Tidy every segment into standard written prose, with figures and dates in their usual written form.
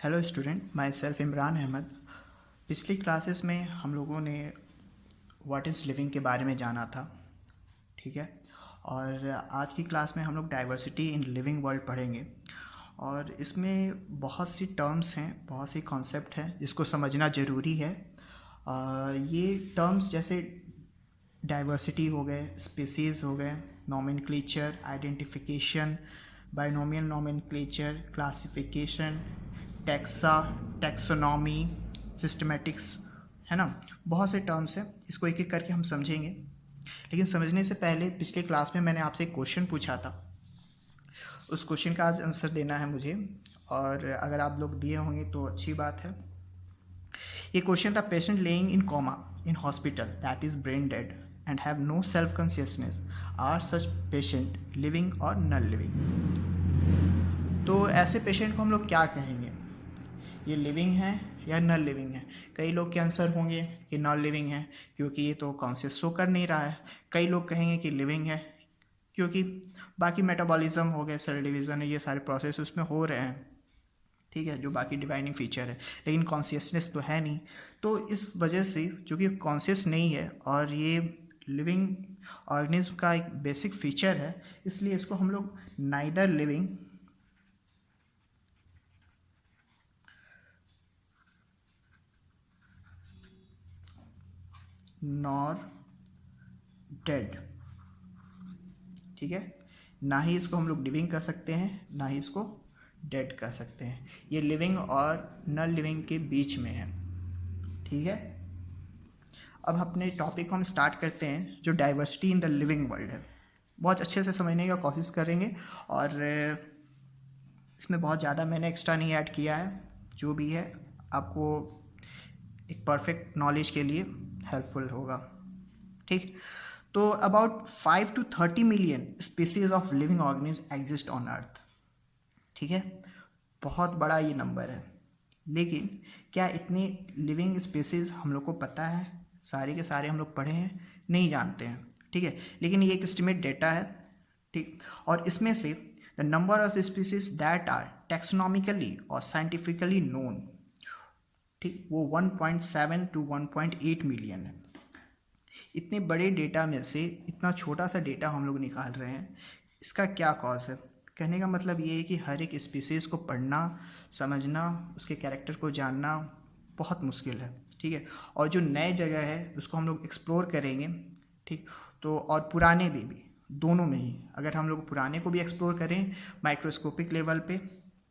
Hello student, myself Imran Ahmed. पिछली classes में हम लोगों ने व्हाट इज़ लिविंग के बारे में जाना था, ठीक है। और आज की क्लास में हम लोग डाइवर्सिटी इन लिविंग वर्ल्ड पढ़ेंगे। और इसमें बहुत सी टर्म्स हैं, बहुत सी कॉन्सेप्ट हैं जिसको समझना ज़रूरी है। ये टर्म्स जैसे डाइवर्सिटी हो गए, स्पीसीज़ हो गए, nomenclature, identification, binomial nomenclature, classification, taxa, taxonomy, systematics, है ना। बहुत से टर्म्स हैं, इसको एक एक करके हम समझेंगे। लेकिन समझने से पहले पिछले क्लास में मैंने आपसे एक क्वेश्चन पूछा था, उस क्वेश्चन का आज आंसर देना है मुझे। और अगर आप लोग दिए होंगे तो अच्छी बात है। ये क्वेश्चन था, patient lying in coma in hospital that is brain dead and have no self consciousness, are such patient living और नॉन लिविंग। तो ऐसे पेशेंट को हम लोग क्या कहेंगे, ये लिविंग है या नॉन लिविंग है। कई लोग के आंसर होंगे कि नॉन लिविंग है क्योंकि ये तो कॉन्शियस शो कर नहीं रहा है। कई लोग कहेंगे कि लिविंग है क्योंकि बाकी मेटाबॉलिज्म हो गए, सेल डिवीज़न है, ये सारे प्रोसेस उसमें हो रहे हैं, ठीक है, जो बाकी डिवाइनिंग फीचर है। लेकिन कॉन्शियसनेस तो है नहीं, तो इस वजह से चूँकि कॉन्शियस नहीं है और ये लिविंग ऑर्गेनिज्म का एक बेसिक फीचर है, इसलिए इसको हम लोग नाइदर लिविंग नॉर डेड, ठीक है। ना ही इसको हम लोग लिविंग कर सकते हैं, ना ही इसको डेड कर सकते हैं। ये लिविंग और नॉन लिविंग के बीच में है, ठीक है। अब अपने टॉपिक को हम स्टार्ट करते हैं, जो diversity in the living world है। बहुत अच्छे से समझने का कोशिश करेंगे और इसमें बहुत ज़्यादा मैंने एक्स्ट्रा नहीं ऐड किया है, जो भी है आपको एक परफेक्ट नॉलेज के लिए हेल्पफुल होगा, ठीक। तो about 5 to 30 million species of living organism exist on earth, ठीक है। बहुत बड़ा ये नंबर है। लेकिन क्या इतनी लिविंग स्पीसीज हम लोग को पता है, सारे के सारे हम लोग पढ़े हैं? नहीं जानते हैं, ठीक है। लेकिन ये एक एस्टिमेट डेटा है, ठीक। और इसमें से the number of species that are taxonomically और साइंटिफिकली नोन, ठीक, वो 1.7 to 1.8 मिलियन है। इतने बड़े डेटा में से इतना छोटा सा डेटा हम लोग निकाल रहे हैं, इसका क्या कॉज है? कहने का मतलब ये है कि हर एक स्पीसीज़ को पढ़ना, समझना, उसके कैरेक्टर को जानना बहुत मुश्किल है, ठीक है। और जो नए जगह है उसको हम लोग एक्सप्लोर करेंगे, ठीक। तो और पुराने भी दोनों में ही, अगर हम लोग पुराने को भी एक्सप्लोर करें माइक्रोस्कोपिक लेवल पे,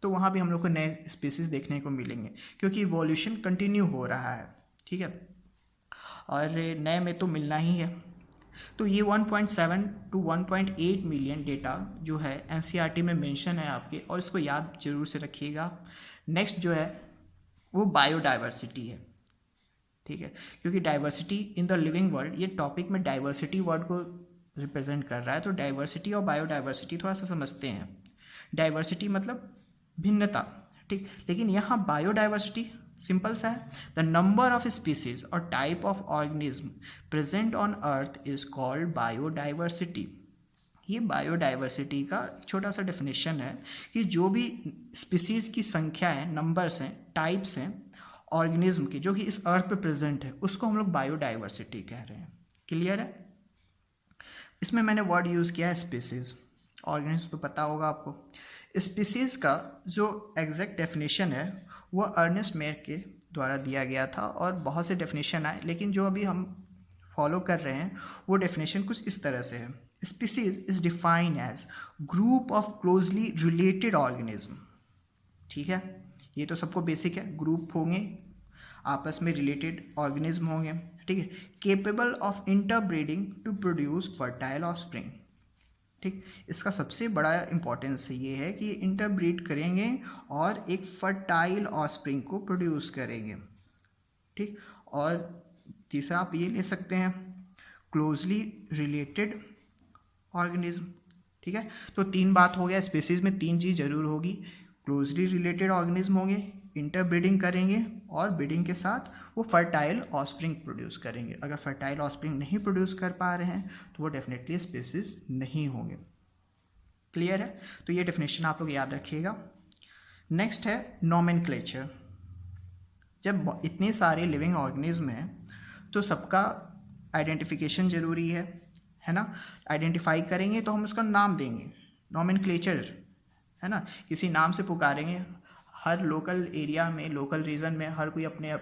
तो वहाँ भी हम लोग को नए स्पीसीज़ देखने को मिलेंगे, क्योंकि इवोल्यूशन कंटिन्यू हो रहा है, ठीक है। और नए में तो मिलना ही है। तो ये 1.7 to 1.8 मिलियन डेटा जो है एनसीईआरटी में मेंशन है आपके, और इसको याद जरूर से रखिएगा। नेक्स्ट जो है वो बायोडाइवर्सिटी है, ठीक है। क्योंकि diversity in the living world, ये टॉपिक में डाइवर्सिटी वर्ड को रिप्रेजेंट कर रहा है, तो डाइवर्सिटी और बायोडाइवर्सिटी थोड़ा सा समझते हैं। डाइवर्सिटी मतलब भिन्नता, ठीक। लेकिन यहाँ बायोडाइवर्सिटी सिंपल सा है, द नंबर ऑफ स्पीसीज और type of organism present on earth is called biodiversity. ये बायोडाइवर्सिटी का छोटा सा डेफिनेशन है कि जो भी स्पीसीज की संख्या है, नंबर्स हैं, टाइप्स हैं ऑर्गेनिज्म के जो कि इस अर्थ पे प्रेजेंट है, उसको हम लोग बायोडाइवर्सिटी कह रहे हैं। क्लियर है? इसमें मैंने वर्ड यूज़ किया है स्पीसीज। ऑर्गेनिज्म तो पता होगा आपको। स्पीसीज का जो एग्जैक्ट डेफिनेशन है वो अर्नेस्ट मेयर के द्वारा दिया गया था, और बहुत से डेफिनेशन आए, लेकिन जो अभी हम फॉलो कर रहे हैं वो डेफिनेशन कुछ इस तरह से है। Species is defined age group of closely related organism, ठीक है। ये तो सबको बेसिक है, ग्रुप होंगे, आपस में रिलेटेड ऑर्गेनिज्म होंगे, ठीक है। Capable of interbreeding to produce fertile offspring, ठीक। इसका सबसे बड़ा इंपॉर्टेंस ये है कि इंटरब्रीड करेंगे और एक फर्टाइल ऑफस्प्रिंग को प्रोड्यूस करेंगे, ठीक। और तीसरा आप ये ले सकते हैं, क्लोजली रिलेटेड ऑर्गेनिज्म, ठीक है। तो तीन बात हो गया, स्पीसीज में तीन चीज़ जरूर होगी, क्लोजली रिलेटेड ऑर्गेनिज्म होंगे, इंटरब्रीडिंग करेंगे, और ब्रीडिंग के साथ वो फर्टाइल ऑफस्प्रिंग प्रोड्यूस करेंगे। अगर फर्टाइल ऑफस्प्रिंग नहीं प्रोड्यूस कर पा रहे हैं तो वो डेफिनेटली स्पीसीज नहीं होंगे। क्लियर है? तो ये डेफिनेशन आप लोग याद रखिएगा। नेक्स्ट है नोमेनक्लेचर। जब इतने सारे लिविंग ऑर्गेनिज्म हैं तो सबका आइडेंटिफिकेशन ज़रूरी है ना। आइडेंटिफाई करेंगे तो हम उसका नाम देंगे, नोमेनक्लेचर, है ना। किसी नाम से पुकारेंगे, हर लोकल एरिया में, लोकल रीजन में हर कोई अपने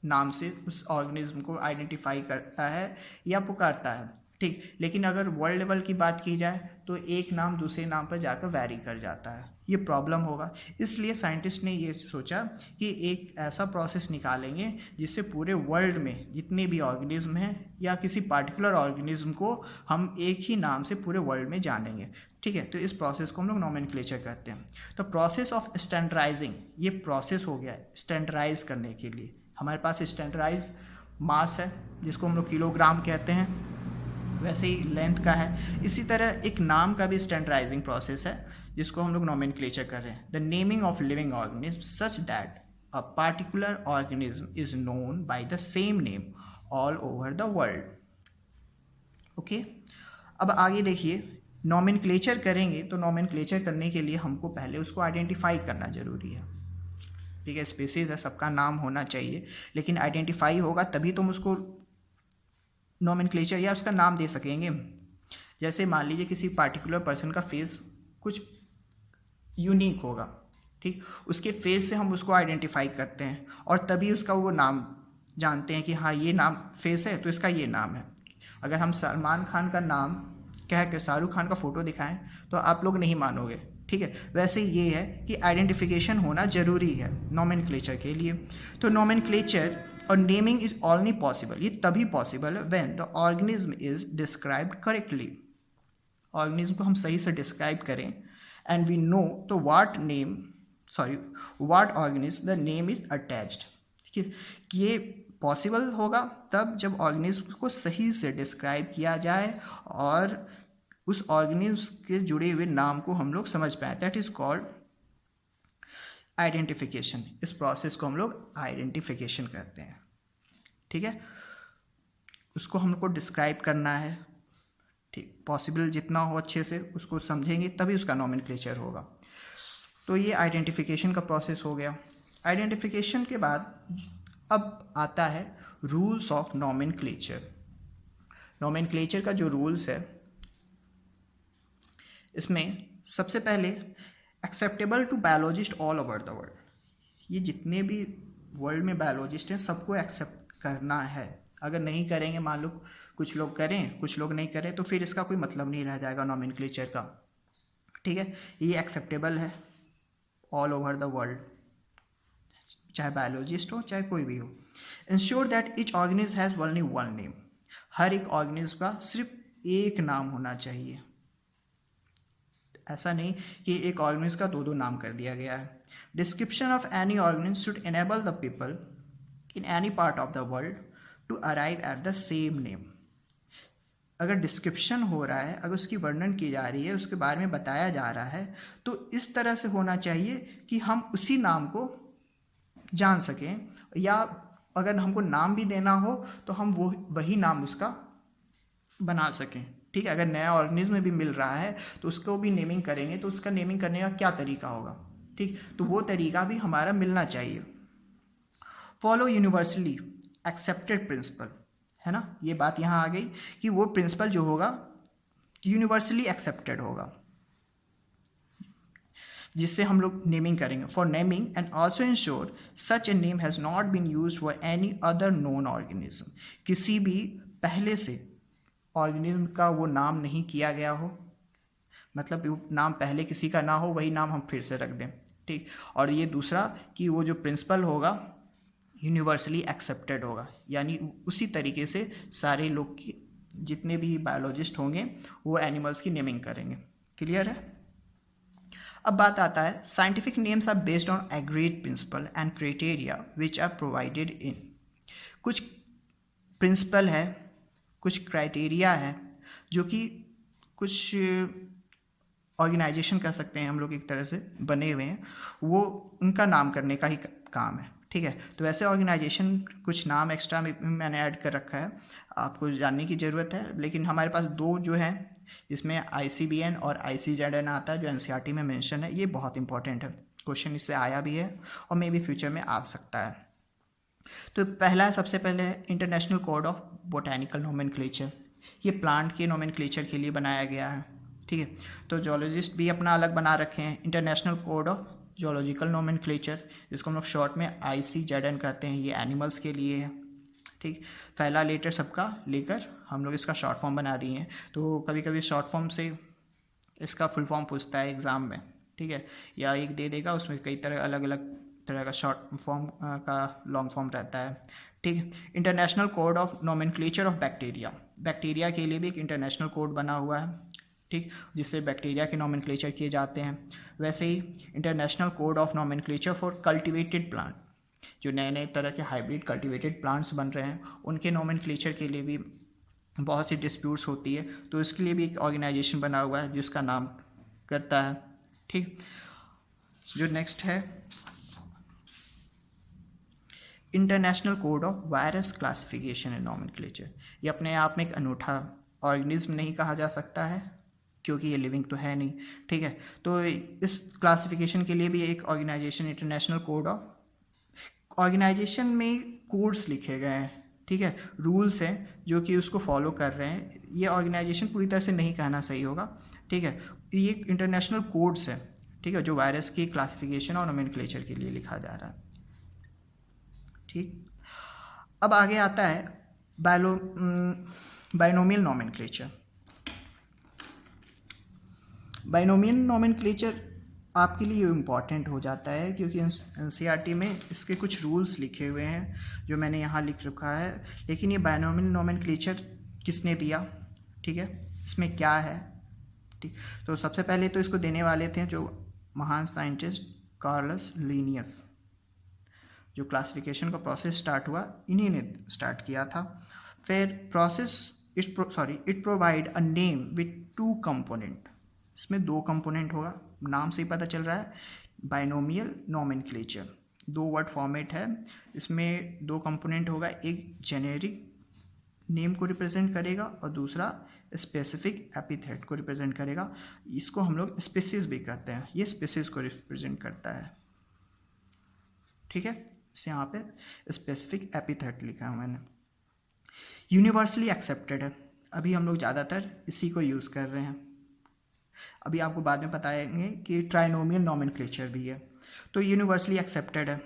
नाम से उस ऑर्गेनिज्म को आइडेंटिफाई करता है या पुकारता है, ठीक। लेकिन अगर वर्ल्ड लेवल की बात की जाए तो एक नाम दूसरे नाम पर जाकर वैरी कर जाता है, ये प्रॉब्लम होगा। इसलिए साइंटिस्ट ने ये सोचा कि एक ऐसा प्रोसेस निकालेंगे जिससे पूरे वर्ल्ड में जितने भी ऑर्गेनिज्म हैं या किसी पार्टिकुलर ऑर्गेनिज्म को हम एक ही नाम से पूरे वर्ल्ड में जानेंगे, ठीक है। तो इस प्रोसेस को हम लोग नोमेनक्लेचर कहते हैं। तो प्रोसेस ऑफ स्टैंडर्डाइजिंग, ये प्रोसेस हो गया स्टैंडर्डाइज करने के लिए। हमारे पास स्टैंडर्डाइज मास है जिसको हम लोग किलोग्राम कहते हैं, वैसे ही लेंथ का है। इसी तरह एक नाम का भी स्टैंडर्डाइजिंग प्रोसेस है जिसको हम लोग नोमेनक्लेचर कर रहे हैं। The naming of living organism such that a particular organism is known by the same name all over the world. Okay, अब आगे देखिए, नोमेनक्लेचर करेंगे तो नोमेनक्लेचर करने के लिए हमको पहले उसको आइडेंटिफाई करना जरूरी है, ठीक है। स्पीसीज है, सबका नाम होना चाहिए, लेकिन आइडेंटिफाई होगा तभी तुम उसको नोमेनक्लेचर या उसका नाम दे सकेंगे। जैसे मान लीजिए किसी पार्टिकुलर पर्सन का फेस कुछ यूनिक होगा, ठीक, उसके फेस से हम उसको आइडेंटिफाई करते हैं और तभी उसका वो नाम जानते हैं कि हाँ ये नाम फेस है तो इसका ये नाम है। अगर हम सलमान खान का नाम कह के शाहरुख खान का फ़ोटो दिखाएं तो आप लोग नहीं मानोगे, ठीक है। वैसे ये है कि आइडेंटिफिकेशन होना ज़रूरी है नोमेनक्लेचर के लिए। तो नोमेनक्लेचर और नेमिंग इज ओनली पॉसिबल, ये तभी पॉसिबल है when the organism is described correctly. Organism को हम सही से डिस्क्राइब करें एंड वी नो तो what organism the name is attached. ये पॉसिबल होगा तब जब ऑर्गेनिज्म को सही से डिस्क्राइब किया जाए और उस ऑर्गेनिज्म के जुड़े हुए नाम को हम लोग समझ पाए। That is called identification. इस प्रोसेस को हम लोग आइडेंटिफिकेशन कहते हैं, ठीक है। उसको हमको डिस्क्राइब करना है, ठीक, पॉसिबल जितना हो अच्छे से उसको समझेंगे तभी उसका नोमेनक्लेचर होगा। तो ये आइडेंटिफिकेशन का प्रोसेस हो गया। आइडेंटिफिकेशन के बाद अब आता है रूल्स ऑफ नोमेनक्लेचर। नोमेनक्लेचर का जो रूल्स है इसमें सबसे पहले acceptable to biologist all over the world. ये जितने भी वर्ल्ड में बायोलॉजिस्ट हैं सबको एक्सेप्ट करना है। अगर नहीं करेंगे, मान लो कुछ लोग करें कुछ लोग नहीं करें, तो फिर इसका कोई मतलब नहीं रह जाएगा नोमेनक्लेचर का, ठीक है। ये एक्सेप्टेबल है ऑल ओवर द वर्ल्ड, चाहे बायोलॉजिस्ट हो चाहे कोई भी हो। Ensure that each organism has only one name. हर एक ऑर्गेनिज्म का सिर्फ एक नाम होना चाहिए, ऐसा नहीं कि एक ऑर्गेनिज्म का दो नाम कर दिया गया है। Description of any organism should enable the people in any part of the world to arrive at the same name. अगर डिस्क्रिप्शन हो रहा है, अगर उसकी वर्णन की जा रही है, उसके बारे में बताया जा रहा है, तो इस तरह से होना चाहिए कि हम उसी नाम को जान सकें, या अगर हमको नाम भी देना हो तो हम वही नाम उसका बना सकें, ठीक है। अगर नया ऑर्गेनिज्म भी मिल रहा है तो उसको भी नेमिंग करेंगे तो उसका नेमिंग करने का क्या तरीका होगा, ठीक, तो वो तरीका भी हमारा मिलना चाहिए। फॉलो यूनिवर्सली एक्सेप्टेड प्रिंसिपल, है ना। ये बात यहाँ आ गई कि वो प्रिंसिपल जो होगा यूनिवर्सली एक्सेप्टेड होगा जिससे हम लोग नेमिंग करेंगे। For naming and also ensure such a name has not been use for any other known organism. किसी भी पहले से ऑर्गेनिज्म का वो नाम नहीं किया गया हो, मतलब नाम पहले किसी का ना हो, वही नाम हम फिर से रख दें, ठीक। और ये दूसरा कि वो जो प्रिंसिपल होगा यूनिवर्सली एक्सेप्टेड होगा, यानी उसी तरीके से सारे लोग की जितने भी बायोलॉजिस्ट होंगे वो एनिमल्स की नेमिंग करेंगे। क्लियर है। अब बात आता है scientific names are based on agreed principle and criteria which are provided in. कुछ प्रिंसिपल है, कुछ क्राइटेरिया है जो कि कुछ ऑर्गेनाइजेशन कह सकते हैं हम लोग एक तरह से बने हुए हैं, वो उनका नाम करने का ही काम है, ठीक है। तो वैसे ऑर्गेनाइजेशन कुछ नाम एक्स्ट्रा मैंने ऐड कर रखा है, आपको जानने की ज़रूरत है। लेकिन हमारे पास दो जो है जिसमें ICBN और ICZN आता है जो NCERT में मेंशन है, ये बहुत इंपॉर्टेंट है। क्वेश्चन इससे आया भी है और मे बी फ्यूचर में आ सकता है। तो पहला सबसे पहले international code of botanical nomenclature, ये प्लांट के नोमेनक्लेचर के लिए बनाया गया है, ठीक है। तो जोलॉजिस्ट भी अपना अलग बना रखे हैं international code of zoological nomenclature, जिसको हम लोग शॉर्ट में ICZN कहते हैं, ये एनिमल्स के लिए है, ठीक। पहला लेटर सबका लेकर हम लोग इसका शॉर्ट फॉर्म बना दिए हैं। तो कभी कभी शॉर्ट फॉर्म से इसका फुल फॉर्म पूछता है एग्ज़ाम में, ठीक है, या एक दे देगा उसमें कई तरह अलग अलग तरह का शॉर्ट फॉर्म का लॉन्ग फॉर्म रहता है, ठीक। International code of nomenclature of bacteria, bacteria के लिए भी एक इंटरनेशनल कोड बना हुआ है, ठीक, जिससे बैक्टीरिया के नोमेनक्लेचर किए जाते हैं। वैसे ही international code of nomenclature for cultivated plant, जो नए नए तरह के हाइब्रिड कल्टिवेटेड प्लांट्स बन रहे हैं उनके नोमेनक्लेचर के लिए भी बहुत सी डिस्प्यूट्स होती है, तो इसके लिए भी एक ऑर्गेनाइजेशन बना हुआ है जिसका नाम करता है, ठीक। जो नेक्स्ट है international code of virus classification and nomenclature, ये अपने आप में एक अनूठा ऑर्गेनिज्म नहीं कहा जा सकता है क्योंकि ये लिविंग तो है नहीं, ठीक है। तो इस क्लासिफिकेशन के लिए भी एक organization international code of, organization में कोड्स लिखे गए हैं, ठीक है, रूल्स हैं जो कि उसको फॉलो कर रहे हैं। ये ऑर्गेनाइजेशन पूरी तरह से नहीं कहना सही होगा, ठीक है, ये इंटरनेशनल कोड्स है, ठीक है, जो वायरस की क्लासिफिकेशन और नोमेनक्लेचर के लिए लिखा जा रहा है, ठीक। अब आगे आता है बाइनोमियल नोमेनक्लेचर। बाइनोमियल नोमेनक्लेचर आपके लिए इम्पॉर्टेंट हो जाता है क्योंकि NCERT में इसके कुछ रूल्स लिखे हुए हैं जो मैंने यहाँ लिख रखा है, लेकिन ये बाइनोमियल नोमेनक्लेचर किसने दिया, ठीक है, इसमें क्या है, ठीक। तो सबसे पहले तो इसको देने वाले थे जो महान साइंटिस्ट कार्लस लिनियस, जो क्लासिफिकेशन का प्रोसेस स्टार्ट हुआ इन्हीं ने स्टार्ट किया था। फिर process it provide a name with 2 component, इसमें 2 कंपोनेंट होगा, नाम से ही पता चल रहा है, बाइनोमियल नोमेनक्लेचर 2 वर्ड फॉर्मेट है, इसमें 2 कंपोनेंट होगा, एक जेनेरिक नेम को रिप्रेजेंट करेगा और दूसरा स्पेसिफिक एपिथेट को रिप्रेजेंट करेगा। इसको हम लोग स्पीसीज भी कहते हैं, ये स्पीसीज को रिप्रेजेंट करता है, ठीक है, इसे यहाँ पे स्पेसिफिक एपिथेट लिखा है मैंने। यूनिवर्सली एक्सेप्टेड है, अभी हम लोग ज़्यादातर इसी को यूज़ कर रहे हैं, अभी आपको बाद में बताएंगे कि ट्राइनोमियल नोमेनक्लेचर भी है, तो यूनिवर्सली एक्सेप्टेड है,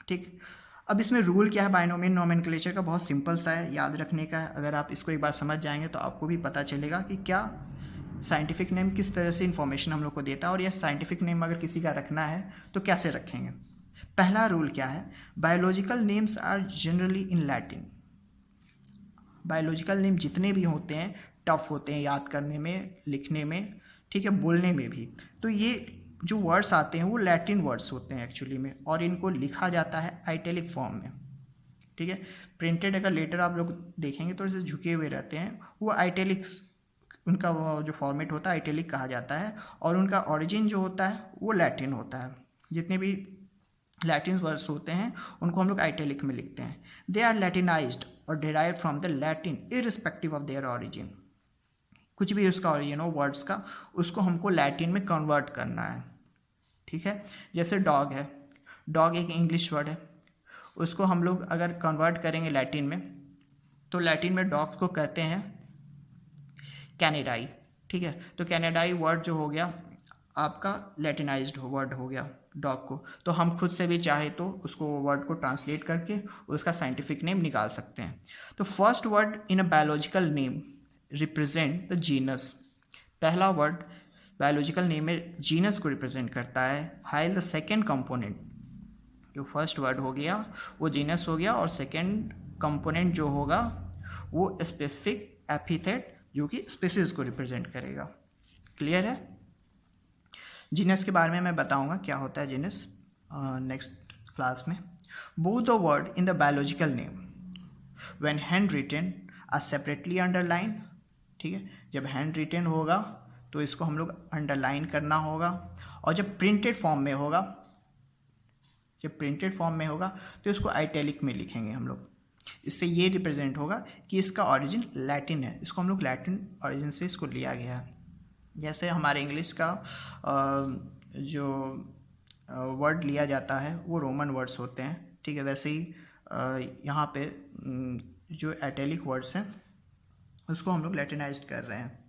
ठीक। अब इसमें रूल क्या है बाइनोमियल नोमेनक्लेचर का, बहुत सिंपल सा है, याद रखने का है। अगर आप इसको एक बार समझ जाएंगे तो आपको भी पता चलेगा कि क्या साइंटिफिक नेम किस तरह से इन्फॉर्मेशन हम लोग को देता है और यह साइंटिफिक नेम अगर किसी का रखना है तो कैसे रखेंगे। पहला रूल क्या है, biological names are generally in Latin, biological name जितने भी होते हैं टफ होते हैं याद करने में, लिखने में, ठीक है, बोलने में भी। तो ये जो वर्ड्स आते हैं वो लैटिन वर्ड्स होते हैं एक्चुअली में, और इनको लिखा जाता है आइटैलिक फॉर्म में, ठीक है। प्रिंटेड अगर लेटर आप लोग देखेंगे तो ऐसे झुके हुए रहते हैं, वो आइटैलिक्स, उनका वो जो फॉर्मेट होता है आइटैलिक कहा जाता है, और उनका ओरिजिन जो होता है वो लैटिन होता है। जितने भी लैटिन वर्ड्स होते हैं उनको हम लोग आइटैलिक में लिखते हैं। दे आर लैटिनाइज्ड और derived from the Latin irrespective of their origin, कुछ भी उसका ओरिजिन हो वर्ड्स का, उसको हमको लैटिन में कन्वर्ट करना है, ठीक है। जैसे डॉग है, डॉग एक इंग्लिश वर्ड है, उसको हम लोग अगर कन्वर्ट करेंगे लैटिन में तो लैटिन में डॉग को कहते हैं कैनेडाई, ठीक है। तो कैनेडाई वर्ड जो हो गया आपका लैटिनाइज्ड वर्ड हो गया डॉग को, तो हम खुद से भी चाहे तो उसको वर्ड को ट्रांसलेट करके उसका साइंटिफिक नेम निकाल सकते हैं। तो first word in a biological name represent the genus, पहला वर्ड बायोलॉजिकल नेम में जीनस को रिप्रेजेंट करता है, हाइल द सेकेंड कंपोनेंट, जो फर्स्ट वर्ड हो गया वो जीनस हो गया, और सेकेंड कंपोनेंट जो होगा वो स्पेसिफिक एपिथेट जो कि स्पीसीज को रिप्रेजेंट करेगा। क्लियर है। जीनस के बारे में मैं बताऊंगा क्या होता है जीनस नेक्स्ट क्लास में। Both the word in the biological name when hand written are separately underline, ठीक है, जब हैंड रिटन होगा तो इसको हम लोग अंडरलाइन करना होगा, और जब प्रिंटेड फॉर्म में होगा, जब प्रिंटेड फॉर्म में होगा तो इसको आइटैलिक में लिखेंगे हम लोग। इससे ये रिप्रेजेंट होगा कि इसका ओरिजिन लैटिन है, इसको हम लोग लैटिन ओरिजिन से इसको लिया गया है। जैसे हमारे इंग्लिश का जो वर्ड लिया जाता है वो रोमन वर्ड्स होते हैं, ठीक है। वैसे ही यहाँ पे जो एटेलिक वर्ड्स हैं उसको हम लोग लैटिनाइज्ड कर रहे हैं।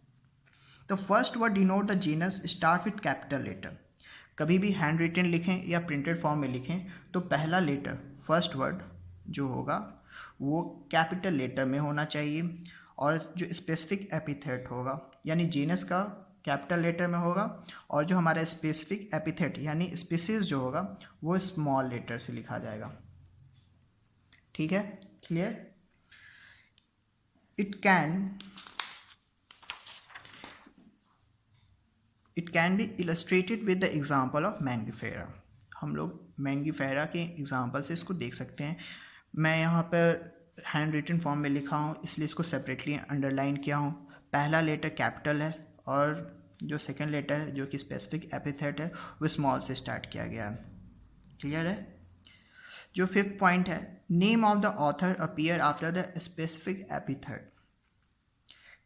तो first word denote the genus start with capital letter. कभी भी हैंड रिटन लिखें या प्रिंटेड फॉर्म में लिखें तो पहला लेटर, फर्स्ट वर्ड जो होगा वो कैपिटल लेटर में होना चाहिए, और जो स्पेसिफिक एपिथेट होगा यानी जीनस का कैपिटल लेटर में होगा, और जो हमारा स्पेसिफिक एपिथेट यानी स्पीसीज जो होगा वो स्मॉल लेटर से लिखा जाएगा, ठीक है। Clear? It can be illustrated with the example of Mangifera. हम लोग मैंगिफेरा के एग्जाम्पल से इसको देख सकते हैं। मैं यहाँ पर हैंड रिटन फॉर्म में लिखा हूँ इसलिए इसको सेपरेटली अंडरलाइन किया हूँ। पहला लेटर कैपिटल है और जो सेकंड लेटर है जो कि स्पेसिफिक एपिथेट है वो स्मॉल से स्टार्ट किया गया है। क्लियर है? जो फिफ्थ पॉइंट है, name of the author appear after the specific epithet.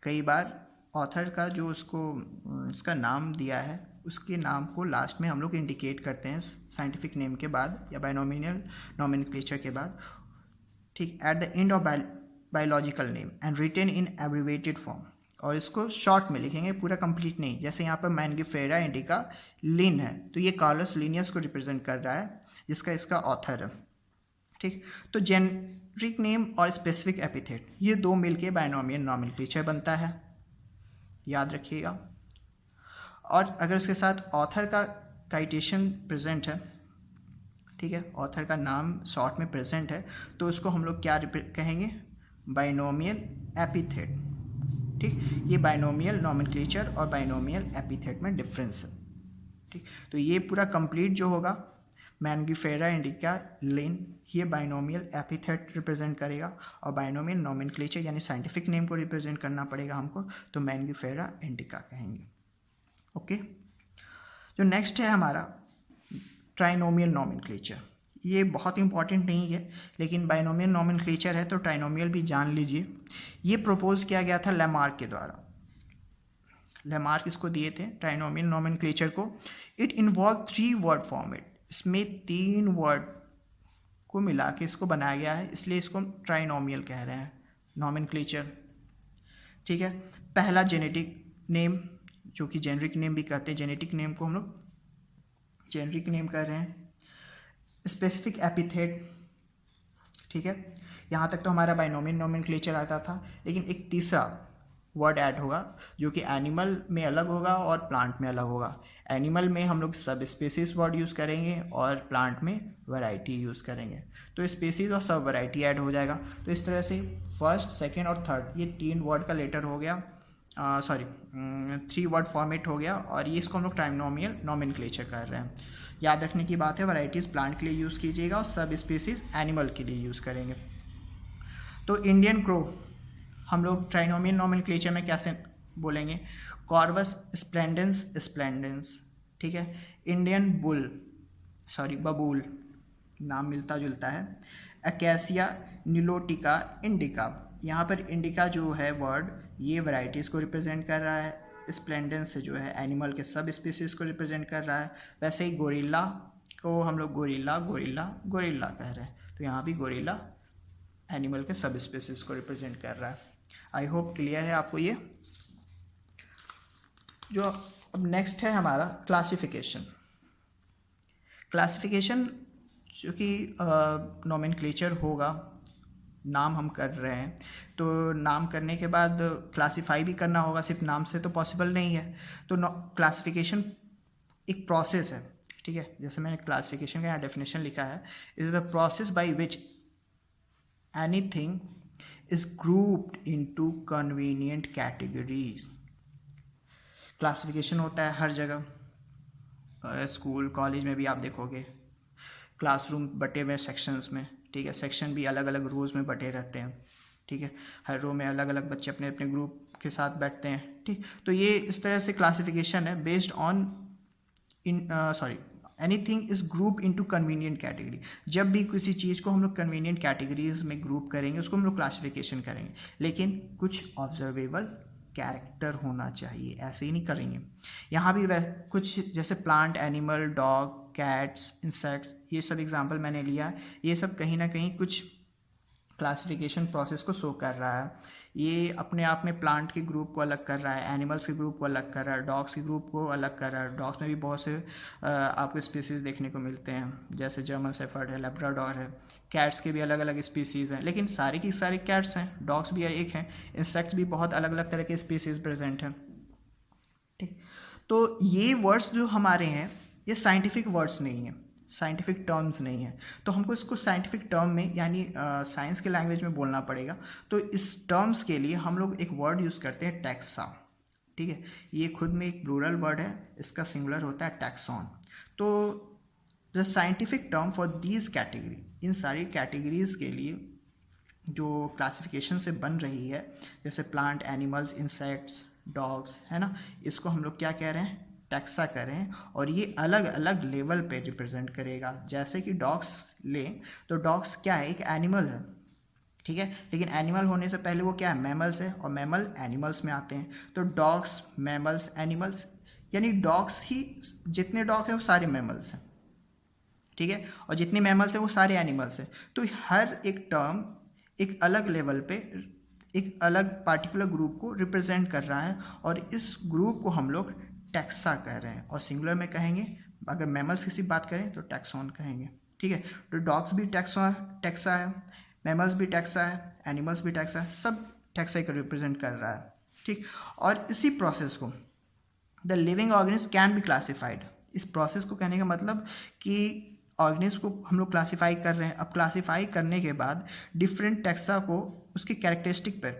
कई बार ऑथर का जो उसका नाम दिया है उसके नाम को लास्ट में हम लोग इंडिकेट करते हैं साइंटिफिक नेम के बाद या बायनोमिनल नॉमेनक्लेचर के बाद, ठीक, at the end of biological name and written in abbreviated form. और इसको शॉर्ट में लिखेंगे, पूरा कंप्लीट नहीं। जैसे यहाँ पर मैंगिफेरा इंडिका लिन है तो ये कार्लोस लिनियस को रिप्रेजेंट कर रहा है जिसका इसका ऑथर है, ठीक। तो जेनरिक नेम और स्पेसिफिक एपिथेट ये दो मिलके बायनोमियल नॉमेनक्लेचर बनता है, याद रखिएगा। और अगर उसके साथ ऑथर का काइटेशन प्रेजेंट है, ठीक है, ऑथर का नाम शॉर्ट में प्रेजेंट है तो उसको हम लोग क्या कहेंगे? बायनोमियल एपिथेट, ठीक। ये बायनोमियल नॉमेनक्लेचर और बायनोमियल एपिथेट में डिफरेंस है, ठीक। तो ये पूरा कंप्लीट जो होगा मैंगिफेरा इंडिका लिन ये बायनोमियल एपिथेट रिप्रेजेंट करेगा, और बायनोमियल नॉमेनक्लेचर यानी साइंटिफिक नेम को रिप्रेजेंट करना पड़ेगा हमको, तो मैंगिफेरा इंडिका कहेंगे। ओके। जो नेक्स्ट है हमारा ट्राइनोमियल नॉमेनक्लेचर। ये बहुत इंपॉर्टेंट नहीं है लेकिन बायनोमियल नॉमेनक्लेचर है तो ट्राइनोमियल भी जान लीजिए। ये प्रपोज किया गया था लैमार्क के द्वारा। लैमार्क इसको दिए थे ट्राइनोमियल नॉमेनक्लेचर को। It involve 3 word format. इसमें 3 वर्ड को मिला के इसको बनाया गया है, इसलिए इसको ट्राइनोमियल कह रहे हैं नॉमेनक्लेचर, ठीक है। पहला जेनेटिक नेम जो कि जेनरिक नेम भी कहते हैं, जेनेटिक नेम को हम लोग जेनरिक नेम कह रहे हैं। स्पेसिफिक एपिथेट, ठीक है। यहाँ तक तो हमारा बायनोमियल नॉमेनक्लेचर आता था, लेकिन एक तीसरा वर्ड ऐड होगा जो कि एनिमल में अलग होगा और प्लांट में अलग होगा। एनिमल में हम लोग सब स्पेसीज वर्ड यूज़ करेंगे और प्लांट में वैरायटी यूज़ करेंगे, तो स्पेसीज और सब वैरायटी ऐड हो जाएगा। तो इस तरह से फर्स्ट, सेकेंड और थर्ड ये 3 वर्ड का लेटर हो गया, 3 वर्ड फॉर्मेट हो गया, और ये इसको हम लोग ट्राइनोमियल नॉमेनक्लेचर कर रहे हैं। याद रखने की बात है, वैरायटीज़ प्लांट के लिए यूज़ कीजिएगा और सब स्पीसीज एनिमल के लिए यूज़ करेंगे। तो इंडियन क्रो हम लोग ट्राइनोमियल नॉमेनक्लेचर में कैसे बोलेंगे? कॉर्वस स्प्लेंडेंस स्प्लेंडेंस, ठीक है। इंडियन बबूल, नाम मिलता जुलता है। अकेसिया निलोटिका इंडिका, यहाँ पर इंडिका जो है वर्ड ये वैरायटीज़ को रिप्रेजेंट कर रहा है, स्प्लेंडेंस जो है एनिमल के सब स्पीसीज को रिप्रेजेंट कर रहा है। वैसे ही गोरिल्ला को हम लोग गोरिल्ला कह रहे हैं, तो यहाँ भी गोरिल्ला एनिमल के सब स्पीसीज को रिप्रेजेंट कर रहा है। आई होप क्लियर है आपको ये। जो अब नेक्स्ट है हमारा क्लासिफिकेशन जो कि नॉमेनक्लेचर होगा, नाम हम कर रहे हैं तो नाम करने के बाद क्लासिफाई भी करना होगा, सिर्फ नाम से तो पॉसिबल नहीं है। तो क्लासिफिकेशन एक प्रोसेस है, ठीक है। जैसे मैंने क्लासिफिकेशन का यहाँ डेफिनेशन लिखा है, it is the process by which anything is grouped into convenient categories। Classification होता है हर जगह, स्कूल कॉलेज में भी आप देखोगे क्लासरूम बटे हुए सेक्शंस में, ठीक है। सेक्शन भी अलग अलग रोज़ में बटे रहते हैं, ठीक है। हर रो में अलग अलग बच्चे अपने अपने ग्रुप के साथ बैठते हैं, ठीक। तो ये इस तरह से क्लासिफिकेशन है based on anything is group into convenient category. जब भी किसी चीज़ को हम लोग कन्वीनियंट कैटेगरीज में ग्रुप करेंगे उसको हम लोग क्लासिफिकेशन करेंगे, लेकिन कुछ ऑब्जर्वेबल कैरेक्टर होना चाहिए, ऐसे ही नहीं करेंगे। यहाँ भी कुछ जैसे plant, animal, dog, cats, insects, ये सब एग्जांपल मैंने लिया है। ये सब कहीं ना कहीं कुछ क्लासिफिकेशन प्रोसेस को शो कर रहा है। ये अपने आप में प्लांट के ग्रुप को अलग कर रहा है, एनिमल्स के ग्रुप को अलग कर रहा है, डॉग्स के ग्रुप को अलग कर रहा है। डॉग्स में भी बहुत से आपको स्पीसीज देखने को मिलते हैं, जैसे जर्मन शेफर्ड है, लैब्राडोर है। कैट्स के भी अलग अलग स्पीसीज़ हैं, लेकिन सारी की सारी कैट्स हैं, डॉग्स भी एक हैं। इंसेक्ट्स भी बहुत अलग अलग तरह के स्पीसीज प्रेजेंट हैं। ठीक, तो ये वर्ड्स जो हमारे हैं ये साइंटिफिक वर्ड्स नहीं हैं, साइंटिफिक टर्म्स नहीं है, तो हमको इसको साइंटिफिक टर्म में यानी साइंस के लैंग्वेज में बोलना पड़ेगा। तो इस टर्म्स के लिए हम लोग एक वर्ड यूज़ करते हैं टैक्सा। ठीक है, ये खुद में एक प्लूरल वर्ड है, इसका सिंगुलर होता है टैक्सॉन। तो the scientific term for these category, इन सारी कैटेगरीज के लिए जो क्लासिफिकेशन से बन रही है, जैसे प्लांट, एनिमल्स, इंसेक्ट्स, डॉग्स, है ना, इसको हम लोग क्या कह रहे हैं, टैक्सा करें। और ये अलग अलग लेवल पे रिप्रेजेंट करेगा। जैसे कि डॉग्स लें तो डॉग्स क्या है, एक एनिमल है, ठीक है, लेकिन एनिमल होने से पहले वो क्या है, मैमल्स है, और मैमल एनिमल्स में आते हैं। तो डॉग्स, मैमल्स, एनिमल्स, यानी डॉग्स ही, जितने डॉग हैं वो सारे मैमल्स हैं, ठीक है, और जितने मैमल्स हैं वो सारे एनिमल्स हैं। तो हर एक टर्म एक अलग लेवल पे एक अलग पार्टिकुलर ग्रुप को रिप्रेजेंट कर रहा है, और इस ग्रुप को हम लोग टैक्सा कह रहे हैं। और सिंगुलर में कहेंगे, अगर मैमल्स की बात करें तो टैक्सॉन कहेंगे। ठीक है, तो डॉग्स भी टैक्सा है, मैमल्स भी टैक्सा है, एनिमल्स भी टैक्सा है, सब टैक्सा को रिप्रेजेंट कर रहा है। ठीक, और इसी प्रोसेस को the living organism can be classified. इस प्रोसेस को कहने का मतलब कि ऑर्गेनिज्म को हम लोग क्लासीफाई कर रहे हैं। अब क्लासीफाई करने के बाद डिफरेंट टैक्सा को उसकी कैरेक्टरिस्टिक पर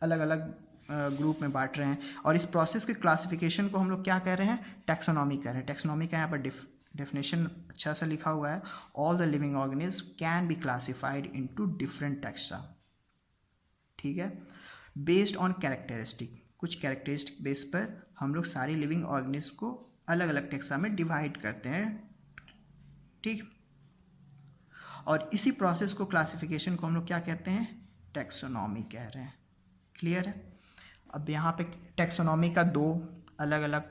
अलग अलग ग्रुप में बांट रहे हैं, और इस प्रोसेस के क्लासिफिकेशन को हम लोग क्या कह रहे हैं, टैक्सोनॉमी कह रहे हैं। टैक्सोनॉमी का यहाँ पर डेफिनेशन अच्छा सा लिखा हुआ है, all the living organism can be classified into different taxa. ठीक है, बेस्ड ऑन कैरेक्टरिस्टिक, कुछ कैरेक्टरिस्टिक बेस पर हम लोग सारी लिविंग ऑर्गेनिज्म को अलग अलग टैक्सा में डिवाइड करते हैं। ठीक, और इसी प्रोसेस को, क्लासिफिकेशन को हम लोग क्या कहते हैं, टैक्सोनॉमी कह रहे हैं। क्लियर है। अब यहाँ पे टैक्सोनॉमी का दो अलग अलग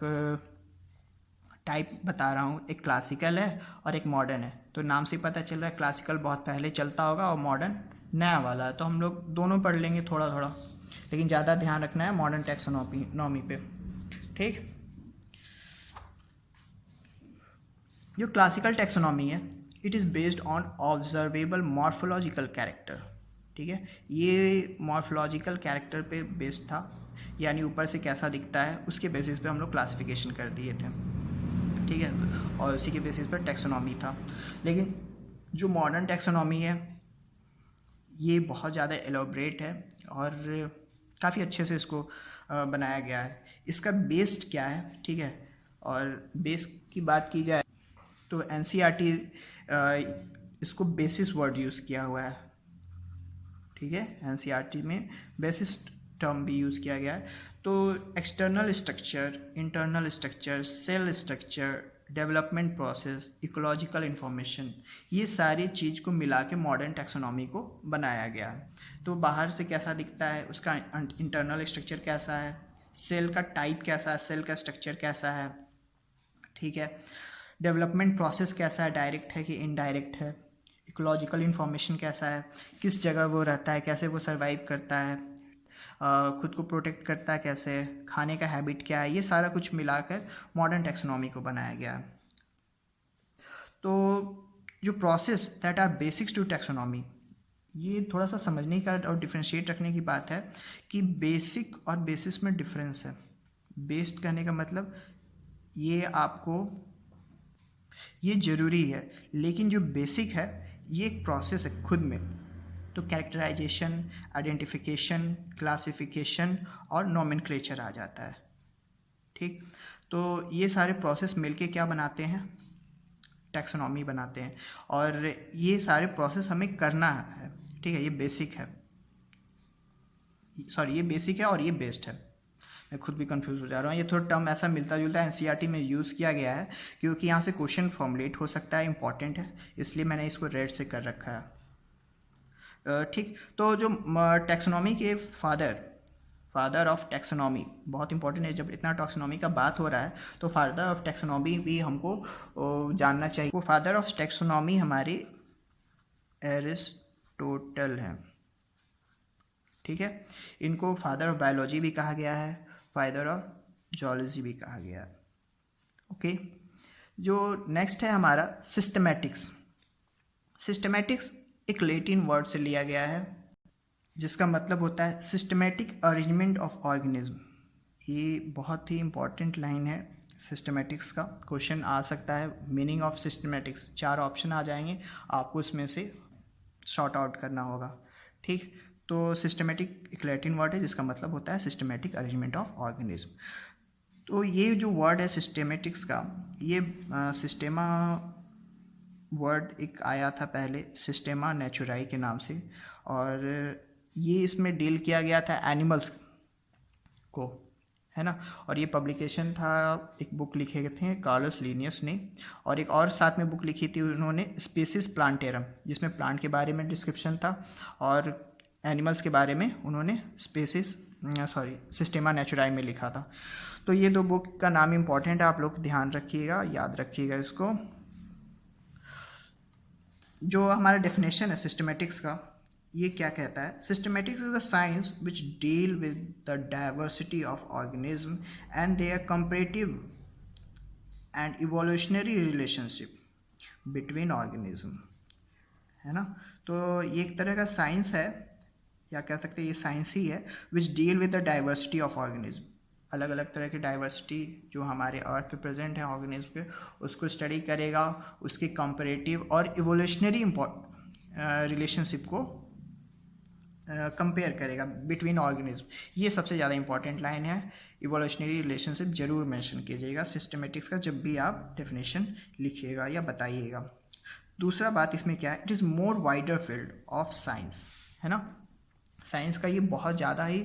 टाइप बता रहा हूँ, एक क्लासिकल है और एक मॉडर्न है। तो नाम से पता चल रहा है क्लासिकल बहुत पहले चलता होगा और मॉडर्न नया वाला है, तो हम लोग दोनों पढ़ लेंगे थोड़ा थोड़ा, लेकिन ज़्यादा ध्यान रखना है मॉडर्न टैक्सोनॉमी पे। ठीक, जो क्लासिकल टैक्सोनॉमी है, it is based on observable morphological character. ठीक है, ये मॉर्फोलॉजिकल कैरेक्टर पे बेस्ड था, यानी ऊपर से कैसा दिखता है उसके बेसिस पे हम लोग क्लासिफिकेशन कर दिए थे। ठीक है, और उसी के बेसिस पर टैक्सोनॉमी था। लेकिन जो मॉडर्न टैक्सोनॉमी है ये बहुत ज़्यादा एलोब्रेट है और काफ़ी अच्छे से इसको बनाया गया है। इसका बेस्ड क्या है, ठीक है, और बेस की बात की जाए तो एनसीईआरटी इसको बेसिस वर्ड यूज़ किया हुआ है। ठीक है, एनसीईआरटी में बेसिस टर्म भी यूज़ किया गया है। तो external structure, internal structure, cell structure, development process, ecological information, ये सारी चीज़ को मिला के मॉडर्न टैक्सोनॉमी को बनाया गया है। तो बाहर से कैसा दिखता है, उसका इंटरनल स्ट्रक्चर कैसा है, सेल का टाइप कैसा है, सेल का स्ट्रक्चर कैसा है, ठीक है, डेवलपमेंट प्रोसेस कैसा है, डायरेक्ट है कि इनडायरेक्ट है, इकोलॉजिकल इंफॉर्मेशन कैसा है, किस जगह वो रहता है, कैसे वो सर्वाइव करता है, खुद को प्रोटेक्ट करता है कैसे, खाने का हैबिट क्या है, ये सारा कुछ मिलाकर मॉडर्न टैक्सोनॉमी को बनाया गया है। तो जो process that are basics to taxonomy, ये थोड़ा सा समझने का और डिफ्रेंशिएट रखने की बात है कि बेसिक और बेसिस में डिफरेंस है। बेस्ड कहने का मतलब ये आपको, ये ज़रूरी है, लेकिन जो बेसिक है ये एक प्रोसेस है खुद में। तो कैरेक्टराइजेशन, आइडेंटिफिकेशन, क्लासिफिकेशन और नोमेनक्लेचर आ जाता है। ठीक, तो ये सारे प्रोसेस मिलके क्या बनाते हैं, टैक्सोनॉमी बनाते हैं, और ये सारे प्रोसेस हमें करना है। ठीक है, ये बेसिक है, सॉरी ये बेसिक है और ये बेस्ड है। मैं खुद भी कंफ्यूज हो जा रहा हूँ, ये थोड़ा टर्म ऐसा मिलता जुलता है, एनसीईआरटी में यूज़ किया गया है क्योंकि यहाँ से क्वेश्चन फॉर्मुलेट हो सकता है, इंपॉर्टेंट है, इसलिए मैंने इसको रेड से कर रखा है। ठीक, तो जो टैक्सोनॉमी के फादर ऑफ टैक्सोनॉमी बहुत इंपॉर्टेंट है। जब इतना टैक्सोनॉमी का बात हो रहा है तो फादर ऑफ टैक्सोनॉमी भी हमको जानना चाहिए। वो फादर ऑफ टैक्सोनॉमी हमारी एरिस्टोटल है, ठीक है। इनको फादर ऑफ बायोलॉजी भी कहा गया है, फादर ऑफ जूलॉजी भी कहा गया है। ओके, जो नेक्स्ट है हमारा सिस्टमैटिक्स। सिस्टमैटिक्स एक लैटिन वर्ड से लिया गया है जिसका मतलब होता है सिस्टमैटिक अरेंजमेंट ऑफ ऑर्गेनिज्म। ये बहुत ही इंपॉर्टेंट लाइन है सिस्टमैटिक्स का, क्वेश्चन आ सकता है। मीनिंग ऑफ सिस्टमैटिक्स 4 ऑप्शन आ जाएंगे, आपको इसमें से शॉर्ट आउट करना होगा, ठीक। तो सिस्टमैटिक एक लैटिन वर्ड है जिसका मतलब होता है सिस्टमैटिक अरेंजमेंट ऑफ ऑर्गेनिज्म। तो ये जो वर्ड है सिस्टमैटिक्स का, ये सिस्टेमा वर्ड एक आया था पहले सिस्टेमा नेचुराई के नाम से, और ये इसमें डील किया गया था एनिमल्स को, है ना। और ये पब्लिकेशन था, एक बुक लिखे गए थे कार्लस लिनियस ने, और एक और साथ में बुक लिखी थी उन्होंने स्पीसीज प्लांटेरम, जिसमें प्लांट के बारे में डिस्क्रिप्शन था, और एनिमल्स के बारे में उन्होंने सिस्टेमा नेचुराई में लिखा था। तो ये 2 बुक का नाम इंपॉर्टेंट है, आप लोग ध्यान रखिएगा, याद रखिएगा इसको। जो हमारा डेफिनेशन है सिस्टमैटिक्स का, ये क्या कहता है? Systematics is the science which deal with the diversity of organism and their comparative and evolutionary relationship between organism, है ना। तो ये एक तरह का साइंस है, या कह सकते हैं ये साइंस ही है, विच deal with the diversity of organism. अलग अलग तरह की डाइवर्सिटी जो हमारे अर्थ पे प्रेजेंट है ऑर्गेनिज्म पे, उसको स्टडी करेगा, उसके कंपैरेटिव और इवोल्यूशनरी रिलेशनशिप को कंपेयर करेगा बिटवीन ऑर्गेनिज्म। ये सबसे ज़्यादा इंपॉर्टेंट लाइन है, इवोल्यूशनरी रिलेशनशिप जरूर मेंशन कीजिएगा सिस्टमैटिक्स का जब भी आप डेफिनेशन लिखिएगा या बताइएगा। दूसरा बात इसमें क्या है, it is more wider field of science, है ना। साइंस का ये बहुत ज़्यादा ही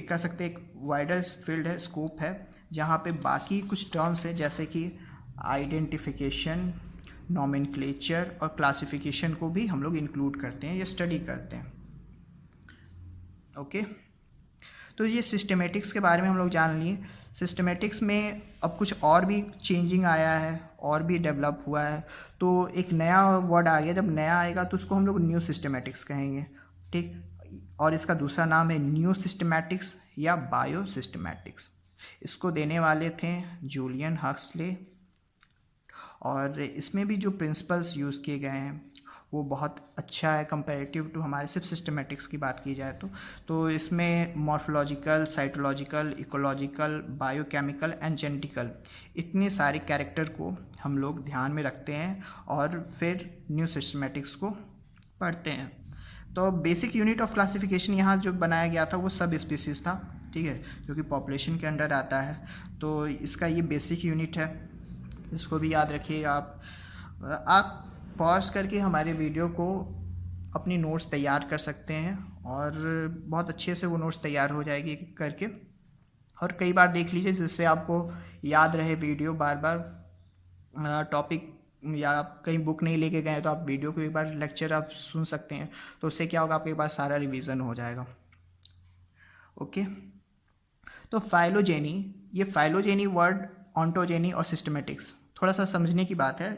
कह सकते एक वाइडर फील्ड है, स्कोप है, जहाँ पे बाकी कुछ टर्म्स है जैसे कि आइडेंटिफिकेशन, नॉमेनक्लेचर और क्लासिफिकेशन को भी हम लोग इंक्लूड करते हैं या स्टडी करते हैं। ओके, तो ये सिस्टमैटिक्स के बारे में हम लोग जान लिए। सिस्टमैटिक्स में अब कुछ और भी चेंजिंग आया है और भी डेवलप हुआ है, तो एक नया वर्ड आ गया। जब नया आएगा तो उसको हम लोग न्यू सिस्टमैटिक्स कहेंगे, ठीक। और इसका दूसरा नाम है न्यू सिस्टमैटिक्स या बायो सिस्टमैटिक्स। इसको देने वाले थे जूलियन हक्सले, और इसमें भी जो प्रिंसिपल्स यूज़ किए गए हैं वो बहुत अच्छा है कंपैरेटिव टू हमारे सिर्फ सिस्टमैटिक्स की बात की जाए तो इसमें morphological, cytological, ecological, biochemical and genetical, इतने सारे कैरेक्टर को हम लोग ध्यान में रखते हैं और फिर न्यू सिस्टमैटिक्स को पढ़ते हैं। तो बेसिक यूनिट ऑफ क्लासिफिकेशन यहाँ जो बनाया गया था वो सब स्पीसीज था, ठीक है, जो कि पॉपुलेशन के अंडर आता है। तो इसका ये बेसिक यूनिट है, इसको भी याद रखिएगा। आप पॉज करके हमारे वीडियो को अपनी नोट्स तैयार कर सकते हैं और बहुत अच्छे से वो नोट्स तैयार हो जाएगी करके, और कई बार देख लीजिए जिससे आपको याद रहे वीडियो बार बार। टॉपिक या आप कहीं बुक नहीं लेके गए तो आप वीडियो को एक बार लेक्चर आप सुन सकते हैं, तो उससे क्या होगा, आपके पास सारा रिवीजन हो जाएगा। ओके, तो फाइलोजेनी, ये फाइलोजेनी वर्ड, ऑन्टोजेनी और सिस्टमैटिक्स थोड़ा सा समझने की बात है,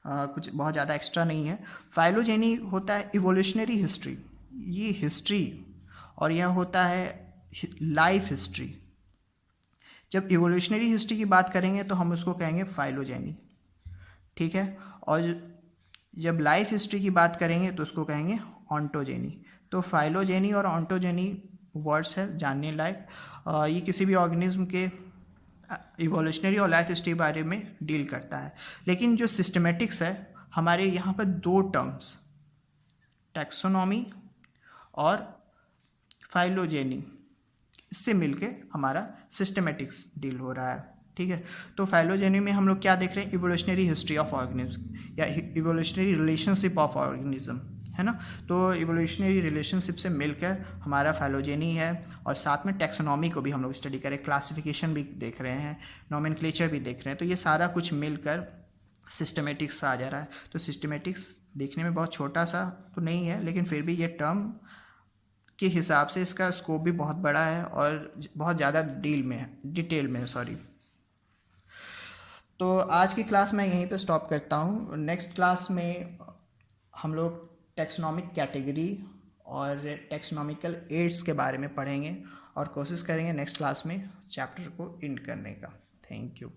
कुछ बहुत ज़्यादा एक्स्ट्रा नहीं है। फाइलोजेनी होता है इवोल्यूशनरी हिस्ट्री, ये हिस्ट्री, और यह होता है लाइफ हिस्ट्री। जब इवोल्यूशनरी हिस्ट्री की बात करेंगे तो हम उसको कहेंगे फाइलोजेनी, ठीक है, और जब लाइफ हिस्ट्री की बात करेंगे तो उसको कहेंगे ऑन्टोजेनी। तो फाइलोजेनी और ऑन्टोजेनी वर्ड्स है जानने लायक। ये किसी भी ऑर्गेनिज्म के इवोल्यूशनरी और लाइफ हिस्ट्री बारे में डील करता है। लेकिन जो सिस्टमैटिक्स है हमारे यहाँ पर 2 टर्म्स, टैक्सोनॉमी और फाइलोजेनी, इससे मिलके हमारा सिस्टमैटिक्स डील हो रहा है, ठीक है। तो फाइलोजेनी में हम लोग क्या देख रहे हैं, इवोल्यूशनरी हिस्ट्री ऑफ ऑर्गेनिज्म या इवोल्यूशनरी रिलेशनशिप ऑफ ऑर्गेनिज्म, है ना। तो इवोल्यूशनरी रिलेशनशिप से मिलकर हमारा फाइलोजेनी है, और साथ में टैक्सोनॉमी को भी हम लोग स्टडी करें, क्लासिफिकेशन भी देख रहे हैं, नॉमेनक्लेचर भी देख रहे हैं, तो ये सारा कुछ मिलकर सिस्टमैटिक्स आ जा रहा है। तो सिस्टमैटिक्स देखने में बहुत छोटा सा तो नहीं है, लेकिन फिर भी ये टर्म के हिसाब से इसका स्कोप भी बहुत बड़ा है और बहुत ज़्यादा डिटेल में है, सॉरी। तो आज की क्लास मैं यहीं पे स्टॉप करता हूँ। नेक्स्ट क्लास में हम लोग टेक्सोनॉमिक कैटेगरी और टेक्सोनॉमिकल एड्स के बारे में पढ़ेंगे और कोशिश करेंगे नेक्स्ट क्लास में चैप्टर को एंड करने का। Thank you.